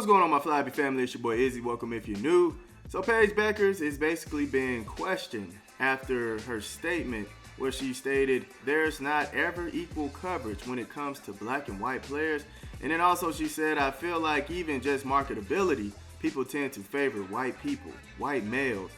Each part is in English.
What's going on, my Flyby family? It's your boy Izzy. Welcome if you're new. So Paige Beckers is basically being questioned after her statement where she stated there's not ever equal coverage when it comes to black and white players. And then also she said, I feel like even just marketability, people tend to favor white people, white males,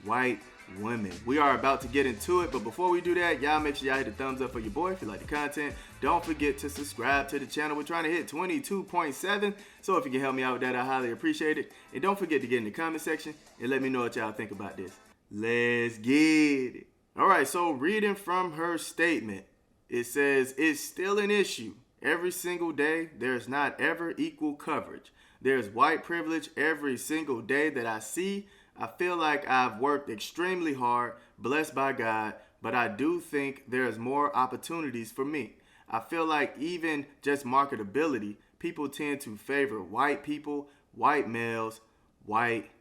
white women. We are about to get into it, but before we do that, y'all make sure y'all hit the thumbs up for your boy if you like the content. Don't forget to subscribe to the channel. We're trying to hit 22.7, so if you can help me out with that, I highly appreciate it. And don't forget to get in the comment section and let me know what y'all think about this. Let's get it. All right, so reading from her statement, it says, it's still an issue. Every single day, there's not ever equal coverage. There's white privilege every single day that I see. I feel like I've worked extremely hard, blessed by God, but I do think there's more opportunities for me. I feel like even just marketability, people tend to favor white people, white males, white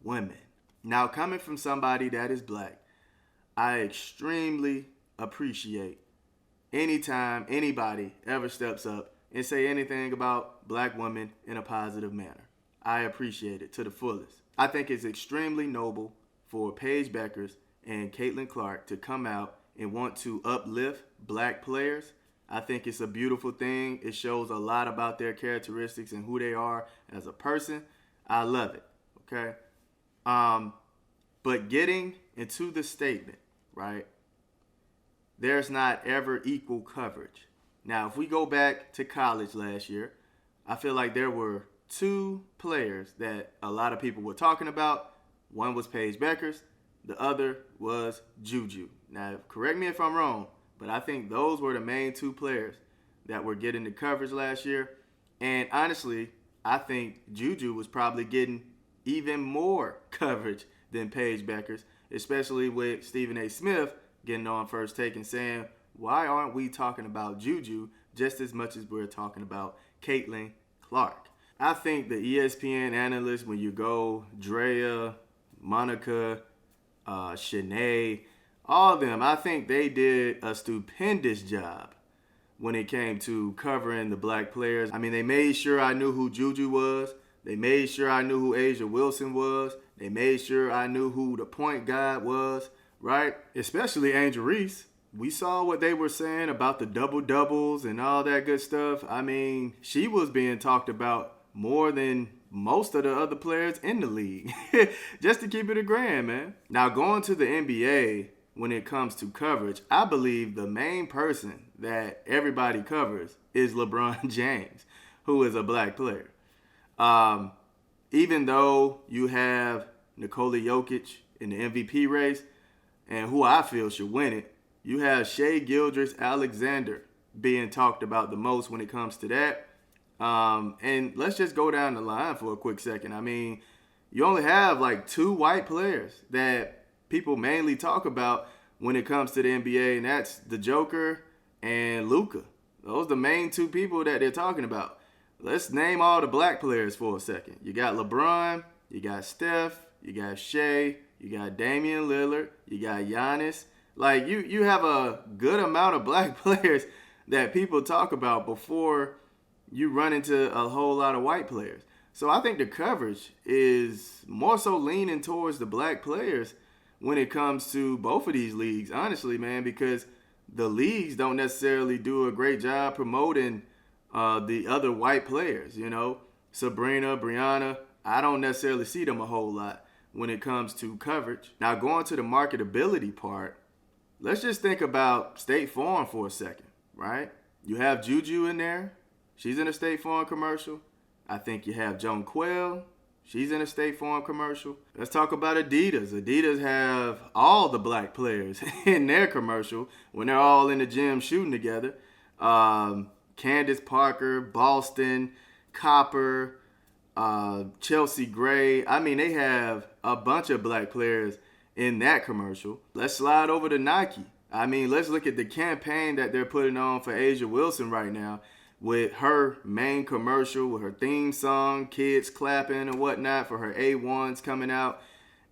women. Now, coming from somebody that is black, I extremely appreciate anytime anybody ever steps up and say anything about black women in a positive manner. I appreciate it to the fullest. I think it's extremely noble for Paige Beckers and Caitlin Clark to come out and want to uplift black players. I think it's a beautiful thing. It shows a lot about their characteristics and who they are as a person. I love it, okay? But getting into the statement, right? There's not ever equal coverage. Now, if we go back to college last year, I feel like there were two players that a lot of people were talking about. One was Paige Beckers. The other was Juju. Now, correct me if I'm wrong, but I think those were the main two players that were getting the coverage last year. And honestly, I think Juju was probably getting even more coverage than Paige Beckers, especially with Stephen A. Smith getting on First Take and saying, why aren't we talking about Juju just as much as we're talking about Caitlin Clark? I think the ESPN analysts, when you go Drea, Monica, Shanae, all of them, I think they did a stupendous job when it came to covering the black players. I mean, they made sure I knew who Juju was. They made sure I knew who Asia Wilson was. They made sure I knew who the point guard was, right? Especially Angel Reese. We saw what they were saying about the double-doubles and all that good stuff. I mean, she was being talked about more than most of the other players in the league. Just to keep it a grand, man. Now, going to the NBA, when it comes to coverage, I believe the main person that everybody covers is LeBron James, who is a black player. Even though you have Nikola Jokic in the MVP race, and who I feel should win it, you have Shai Gilgeous-Alexander being talked about the most when it comes to that. And let's just go down the line for a quick second. I mean, you only have like two white players that people mainly talk about when it comes to the NBA, and that's the Joker and Luka. Those are the main two people that they're talking about. Let's name all the black players for a second. You got LeBron, you got Steph, you got Shea, you got Damian Lillard, you got Giannis. Like, you have a good amount of black players that people talk about before you run into a whole lot of white players. So I think the coverage is more so leaning towards the black players when it comes to both of these leagues, honestly, man, because the leagues don't necessarily do a great job promoting the other white players, you know. Sabrina, Brianna, I don't necessarily see them a whole lot when it comes to coverage. Now, going to the marketability part, let's just think about State Farm for a second, right? You have Juju in there. She's in a State Farm commercial. I think you have Joan Quell. She's in a State Farm commercial. Let's talk about Adidas. Adidas have all the black players in their commercial when they're all in the gym shooting together. Candace Parker, Boston, Copper, Chelsea Gray. I mean, they have a bunch of black players in that commercial. Let's slide over to Nike. I mean, let's look at the campaign that they're putting on for Asia Wilson right now with her main commercial, with her theme song, kids clapping and whatnot for her A1s coming out.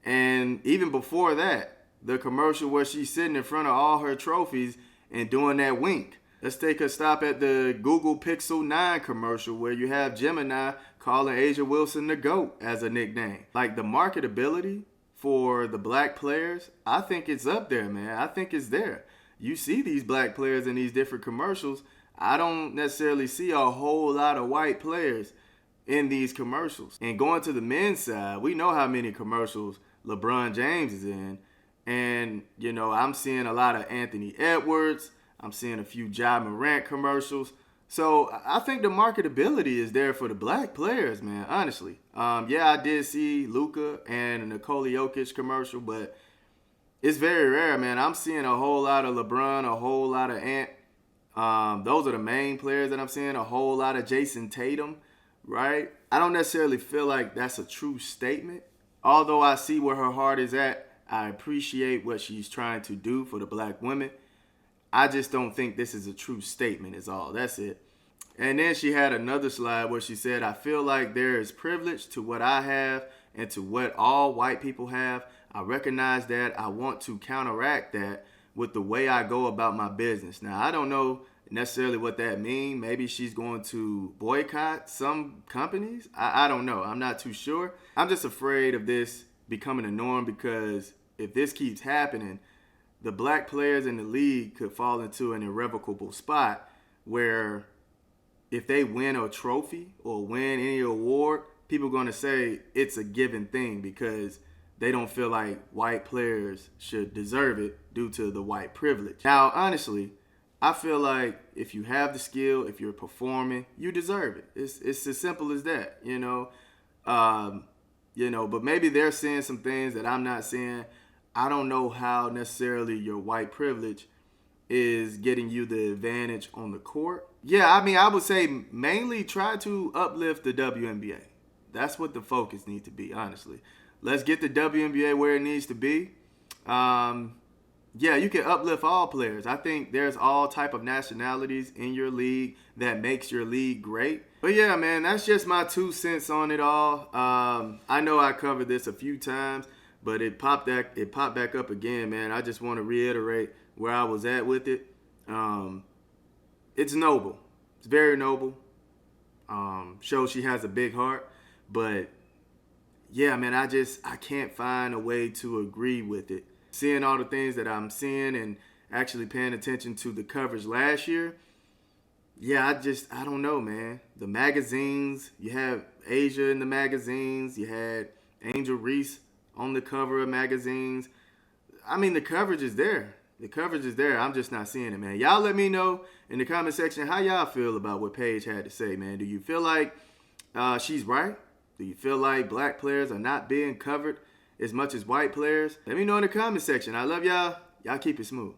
And even before that, the commercial where she's sitting in front of all her trophies and doing that wink. Let's take a stop at the Google Pixel 9 commercial where you have Gemini calling Asia Wilson the GOAT as a nickname. Like the marketability for the black players, I think it's up there, man. I think it's there. You see these black players in these different commercials. I don't necessarily see a whole lot of white players in these commercials. And going to the men's side, we know how many commercials LeBron James is in. And, you know, I'm seeing a lot of Anthony Edwards. I'm seeing a few Ja Morant commercials. So I think the marketability is there for the black players, man, honestly. Yeah, I did see Luka and a Nikola Jokic commercial, but it's very rare, man. I'm seeing a whole lot of LeBron, a whole lot of Ant. Those are the main players that I'm seeing, a whole lot of Jason Tatum, right? I don't necessarily feel like that's a true statement. Although I see where her heart is at, I appreciate what she's trying to do for the black women. I just don't think this is a true statement is all. That's it. And then she had another slide where she said, I feel like there is privilege to what I have and to what all white people have. I recognize that. I want to counteract that with the way I go about my business. Now, I don't know necessarily what that means. Maybe she's going to boycott some companies. I don't know. I'm not too sure. I'm just afraid of this becoming a norm because if this keeps happening, the black players in the league could fall into an irrevocable spot where if they win a trophy or win any award, people are going to say it's a given thing because they don't feel like white players should deserve it due to the white privilege. Now, honestly, I feel like if you have the skill, if you're performing, you deserve it. It's as simple as that, you know. But maybe they're seeing some things that I'm not seeing. I don't know how necessarily your white privilege is getting you the advantage on the court. Yeah, I mean, I would say mainly try to uplift the WNBA. That's what the focus needs to be, honestly. Let's get the WNBA where it needs to be. Yeah, you can uplift all players. I think there's all type of nationalities in your league that makes your league great. But yeah, man, that's just my 2 cents on it all. I know I covered this a few times, but it popped back up again, man. I just want to reiterate where I was at with it. It's noble. It's very noble. Shows she has a big heart. But yeah, man, I can't find a way to agree with it. Seeing all the things that I'm seeing and actually paying attention to the coverage last year, yeah, I don't know, man. The magazines, you have Asia in the magazines. You had Angel Reese on the cover of magazines. I mean, the coverage is there. The coverage is there. I'm just not seeing it, man. Y'all let me know in the comment section how y'all feel about what Paige had to say, man. Do you feel like she's right? Do you feel like black players are not being covered as much as white players? Let me know in the comment section. I love y'all. Y'all keep it smooth.